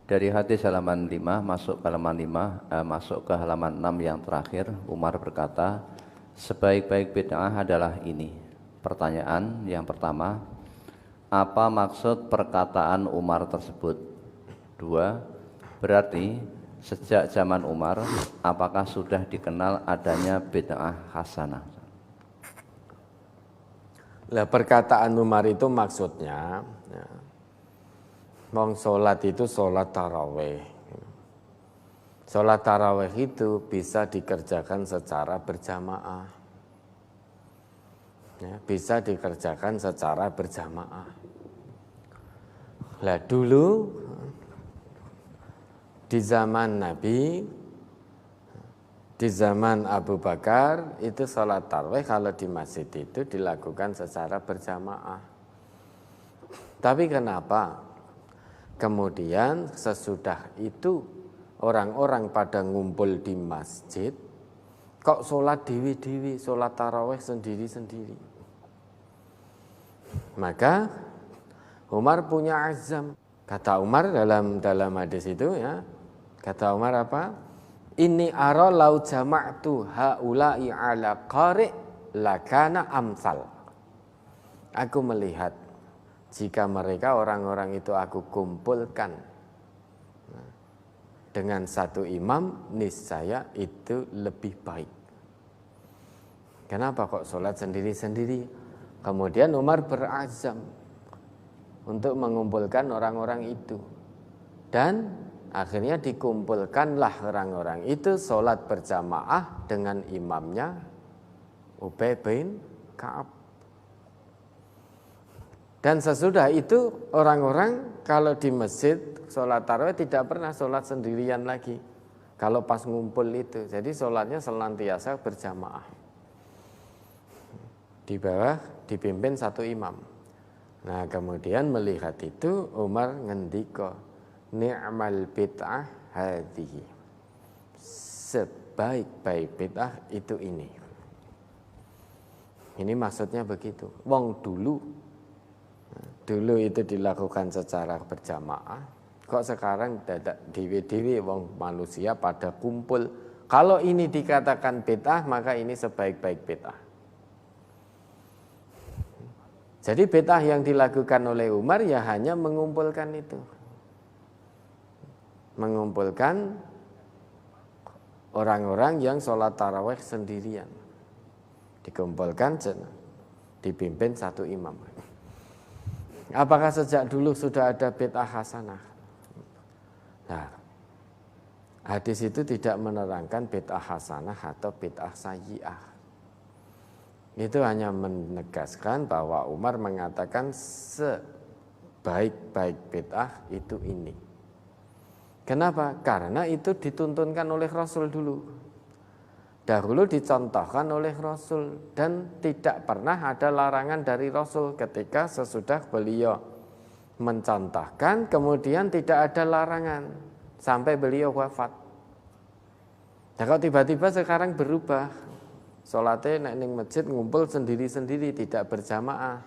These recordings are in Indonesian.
Dari hadis halaman 5 masuk ke halaman 5, masuk ke halaman 6 yang terakhir, Umar berkata, sebaik-baik bid'ah adalah ini. Pertanyaan yang pertama, apa maksud perkataan Umar tersebut? 2. Berarti sejak zaman Umar, apakah sudah dikenal adanya bid'ah hasanah? Lah perkataan Umar itu maksudnya, ya, wong sholat itu sholat taraweh. Sholat taraweh itu bisa dikerjakan secara berjamaah. Ya, bisa dikerjakan secara berjamaah. Lah dulu di zaman Nabi, di zaman Abu Bakar itu sholat tarawih kalau di masjid itu dilakukan secara berjamaah. Tapi kenapa kemudian sesudah itu orang-orang pada ngumpul di masjid kok sholat dewi-dewi, sholat tarawih sendiri-sendiri? Maka Umar punya azam. Kata Umar dalam hadis itu, ya, kata Umar apa? Inni ara lau jama'tu haula'i ala qari' lakana amsal. Aku melihat jika mereka orang-orang itu aku kumpulkan dengan satu imam, niscaya itu lebih baik. Kenapa kok sholat sendiri-sendiri? Kemudian Umar berazam untuk mengumpulkan orang-orang itu. Dan akhirnya dikumpulkanlah orang-orang itu sholat berjamaah dengan imamnya Ubay bin Ka'ab. Dan sesudah itu orang-orang kalau di masjid sholat tarawih tidak pernah sholat sendirian lagi. Kalau pas ngumpul itu, jadi sholatnya senantiasa berjamaah. Di bawah dipimpin satu imam. Nah kemudian melihat itu Umar ngendika, ni'mal bid'ah hadhihi. Sebaik-baik bid'ah itu ini. Ini maksudnya begitu. Wong dulu itu dilakukan secara berjamaah. Kok sekarang dadak dewi-dewi wong manusia pada kumpul. Kalau ini dikatakan bid'ah, maka ini sebaik-baik bid'ah. Jadi bid'ah yang dilakukan oleh Umar ya hanya mengumpulkan itu. Mengumpulkan orang-orang yang sholat tarawih sendirian. Dikumpulkan, dipimpin satu imam. Apakah sejak dulu sudah ada bid'ah hasanah? Nah, hadis itu tidak menerangkan bid'ah hasanah atau bid'ah sayyi'ah. Itu hanya menegaskan bahwa Umar mengatakan sebaik-baik bid'ah itu ini. Kenapa? Karena itu dituntunkan oleh Rasul dulu. Dahulu dicontohkan oleh Rasul dan tidak pernah ada larangan dari Rasul ketika sesudah beliau mencontohkan kemudian tidak ada larangan sampai beliau wafat. Nah, kalau tiba-tiba sekarang berubah, sholatnya ning masjid ngumpul sendiri-sendiri tidak berjamaah,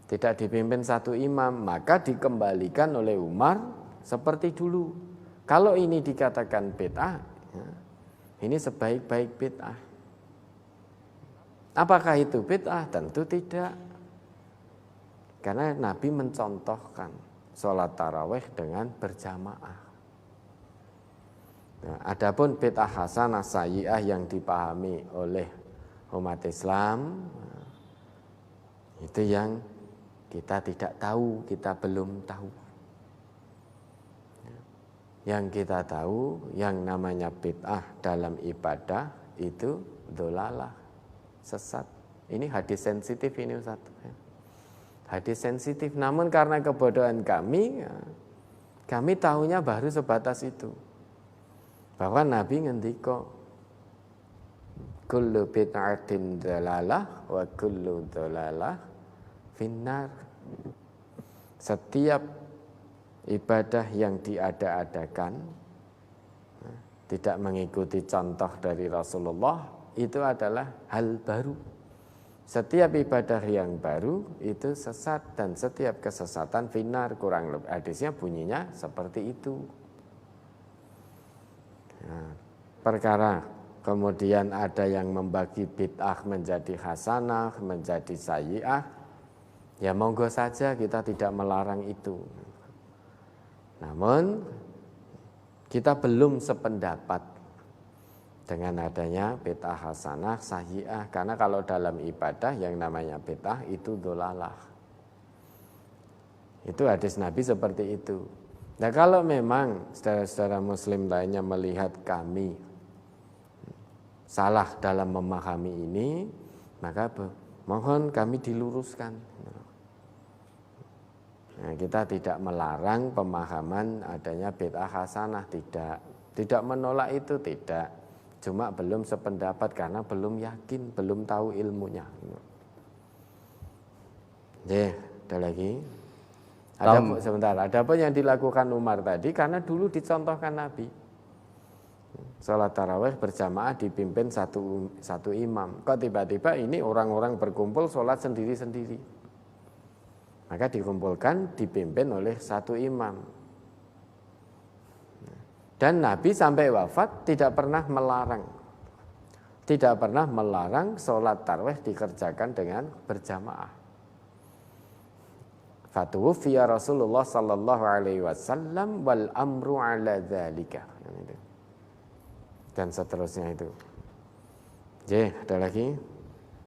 tidak dipimpin satu imam, maka dikembalikan oleh Umar seperti dulu. Kalau ini dikatakan bid'ah, ya, ini sebaik-baik bid'ah. Apakah itu bid'ah? Tentu tidak. Karena Nabi mencontohkan sholat tarawih dengan berjamaah. Nah, adapun bid'ah hasanah sayyi'ah yang dipahami oleh umat Islam, itu yang kita tidak tahu, kita belum tahu. Yang kita tahu yang namanya bid'ah dalam ibadah itu dholalah, sesat. Ini hadis sensitif ini Ustaz. Hadis sensitif, namun karena kebodohan kami, ya, kami tahunya baru sebatas itu. Bahwa Nabi ngendika kullu bid'atin dhalalah wa kullu dhalalah finnar. Setiap ibadah yang diada-adakan tidak mengikuti contoh dari Rasulullah itu adalah hal baru, Setiap ibadah yang baru itu sesat dan setiap kesesatan finar, kurang lebih hadisnya bunyinya seperti itu. Nah, perkara kemudian ada yang membagi bid'ah menjadi hasanah, menjadi sayyi'ah, ya monggo saja, kita tidak melarang itu. Namun kita belum sependapat dengan adanya bid'ah hasanah, sayyi'ah. Karena kalau dalam ibadah yang namanya bid'ah itu dolalah. Itu hadis Nabi seperti itu. Nah kalau memang saudara-saudara muslim lainnya melihat kami salah dalam memahami ini, maka mohon kami diluruskan. Nah, kita tidak melarang pemahaman adanya bid'ah hasanah, tidak menolak itu, tidak. Cuma belum sependapat karena belum yakin, belum tahu ilmunya. Ada lagi? Ada apa yang dilakukan Umar tadi? Karena dulu dicontohkan Nabi. Salat tarawih berjamaah dipimpin satu imam. Kok tiba-tiba ini orang-orang berkumpul sholat sendiri-sendiri. Maka dikumpulkan dipimpin oleh satu imam. Dan Nabi sampai wafat tidak pernah melarang sholat tarawih dikerjakan dengan berjamaah. Fatuwfiya Rasulullah sallallahu alaihi wasallam wal amru ala dzalika. Dan seterusnya itu. Ada lagi?